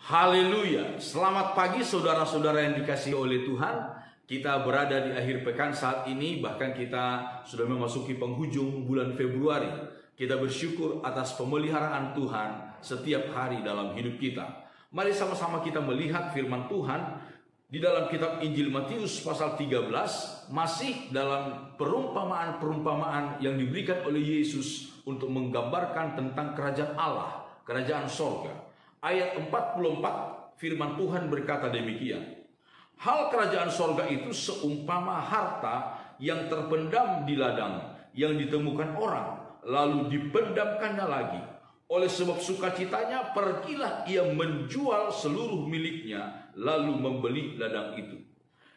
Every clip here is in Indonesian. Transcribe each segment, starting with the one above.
Haleluya. Selamat pagi saudara-saudara yang dikasihi oleh Tuhan. Kita berada di akhir pekan saat ini, bahkan kita sudah memasuki penghujung bulan Februari. Kita bersyukur atas pemeliharaan Tuhan setiap hari dalam hidup kita. Mari sama-sama kita melihat firman Tuhan di dalam kitab Injil Matius pasal 13, masih dalam perumpamaan-perumpamaan yang diberikan oleh Yesus untuk menggambarkan tentang kerajaan Allah, kerajaan sorga. Ayat 44 firman Tuhan berkata demikian. Hal kerajaan sorga itu seumpama harta yang terpendam di ladang, yang ditemukan orang, lalu dipendamkannya lagi. Oleh sebab sukacitanya, pergilah ia menjual seluruh miliknya, lalu membeli ladang itu.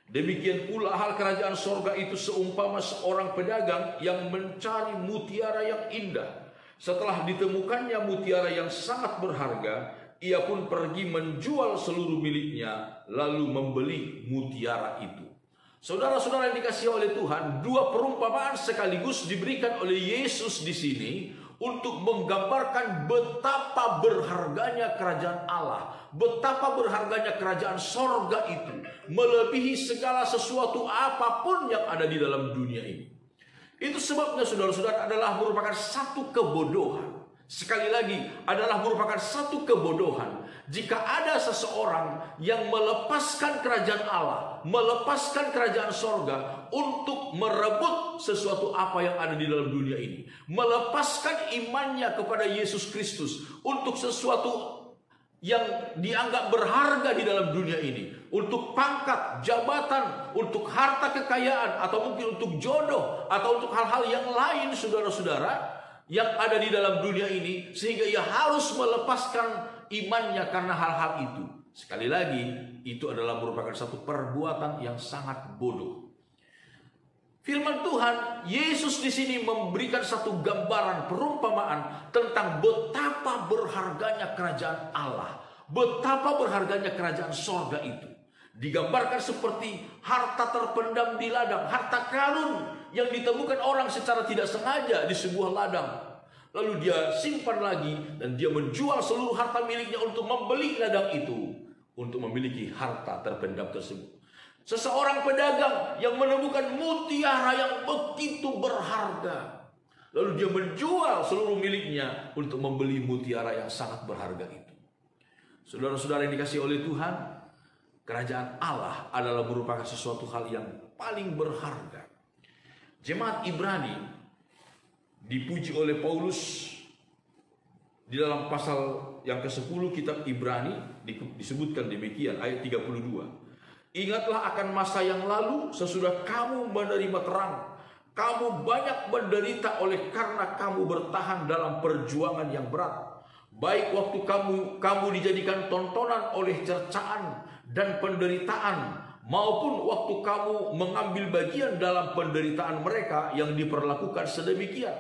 Demikian pula hal kerajaan sorga itu seumpama seorang pedagang yang mencari mutiara yang indah. Setelah ditemukannya mutiara yang sangat berharga, ia pun pergi menjual seluruh miliknya, lalu membeli mutiara itu. Saudara-saudara yang dikasihi oleh Tuhan, dua perumpamaan sekaligus diberikan oleh Yesus di sini untuk menggambarkan betapa berharganya kerajaan Allah, betapa berharganya kerajaan sorga itu, melebihi segala sesuatu apapun yang ada di dalam dunia ini. Itu sebabnya saudara-saudara adalah merupakan satu kebodohan. Sekali lagi, adalah merupakan satu kebodohan jika ada seseorang yang melepaskan kerajaan Allah, melepaskan kerajaan sorga untuk merebut sesuatu apa yang ada di dalam dunia ini, melepaskan imannya kepada Yesus Kristus untuk sesuatu yang dianggap berharga di dalam dunia ini, untuk pangkat, jabatan, untuk harta kekayaan, atau mungkin untuk jodoh, atau untuk hal-hal yang lain saudara-saudara yang ada di dalam dunia ini, sehingga ia harus melepaskan imannya karena hal-hal itu. Sekali lagi, itu adalah merupakan satu perbuatan yang sangat bodoh. Firman Tuhan, Yesus di sini memberikan satu gambaran, perumpamaan tentang betapa berharganya kerajaan Allah, betapa berharganya kerajaan sorga itu. Digambarkan seperti harta terpendam di ladang, harta karun yang ditemukan orang secara tidak sengaja di sebuah ladang. Lalu dia simpan lagi dan dia menjual seluruh harta miliknya untuk membeli ladang itu, untuk memiliki harta terpendam tersebut. Seseorang pedagang yang menemukan mutiara yang begitu berharga, lalu dia menjual seluruh miliknya untuk membeli mutiara yang sangat berharga itu. Saudara-saudara yang dikasihi oleh Tuhan, kerajaan Allah adalah merupakan sesuatu hal yang paling berharga. Jemaat Ibrani dipuji oleh Paulus di dalam pasal yang ke-10 kitab Ibrani, disebutkan demikian ayat 32. Ingatlah akan masa yang lalu sesudah kamu menerima terang. Kamu banyak menderita oleh karena kamu bertahan dalam perjuangan yang berat. Baik waktu kamu dijadikan tontonan oleh cercaan dan penderitaan, maupun waktu kamu mengambil bagian dalam penderitaan mereka yang diperlakukan sedemikian.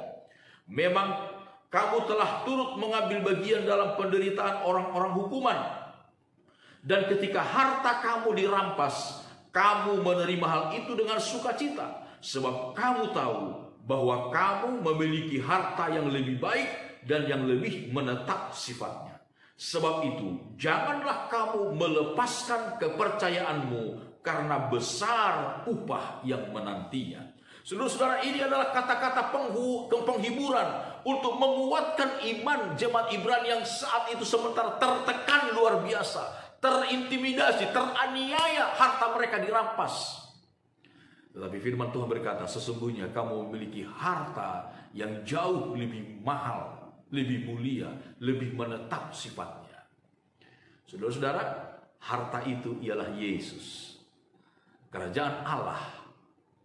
Memang kamu telah turut mengambil bagian dalam penderitaan orang-orang hukuman. Dan ketika harta kamu dirampas, kamu menerima hal itu dengan sukacita. Sebab kamu tahu bahwa kamu memiliki harta yang lebih baik dan yang lebih menetap sifatnya. Sebab itu, janganlah kamu melepaskan kepercayaanmu karena besar upah yang menantinya. Saudara-saudara, ini adalah kata-kata penghiburan untuk menguatkan iman jemaat Ibrani yang saat itu sementara tertekan luar biasa, terintimidasi, teraniaya, harta mereka dirampas. Tetapi firman Tuhan berkata, sesungguhnya kamu memiliki harta yang jauh lebih mahal, lebih mulia, lebih menetap sifatnya. Saudara-saudara, harta itu ialah Yesus. Kerajaan Allah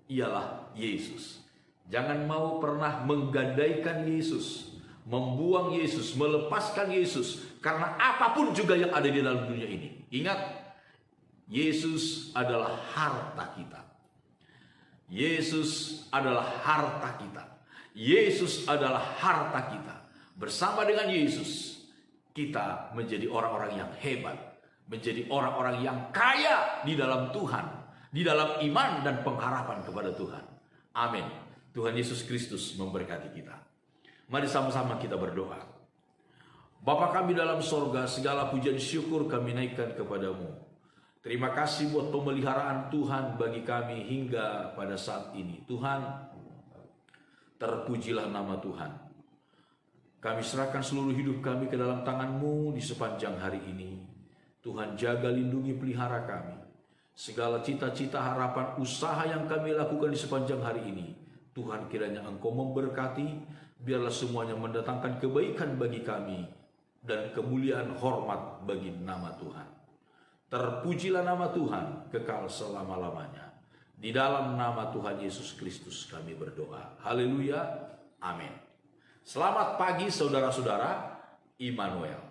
ialah Yesus. Jangan mau pernah menggadaikan Yesus, membuang Yesus, melepaskan Yesus karena apapun juga yang ada di dalam dunia ini. Ingat, Yesus adalah harta kita. Yesus adalah harta kita. Yesus adalah harta kita. Bersama dengan Yesus, kita menjadi orang-orang yang hebat, menjadi orang-orang yang kaya di dalam Tuhan, di dalam iman dan pengharapan kepada Tuhan. Amin. Tuhan Yesus Kristus memberkati kita. Mari sama-sama kita berdoa. Bapa kami dalam sorga, segala pujian syukur kami naikkan kepadamu. Terima kasih buat pemeliharaan Tuhan bagi kami hingga pada saat ini. Tuhan, terpujilah nama Tuhan. Kami serahkan seluruh hidup kami ke dalam tangan-Mu di sepanjang hari ini. Tuhan, jaga, lindungi, pelihara kami. Segala cita-cita, harapan, usaha yang kami lakukan di sepanjang hari ini, Tuhan, kiranya Engkau memberkati, biarlah semuanya mendatangkan kebaikan bagi kami dan kemuliaan hormat bagi nama Tuhan. Terpujilah nama Tuhan kekal selama-lamanya. Di dalam nama Tuhan Yesus Kristus kami berdoa. Haleluya. Amin. Selamat pagi saudara-saudara. Immanuel.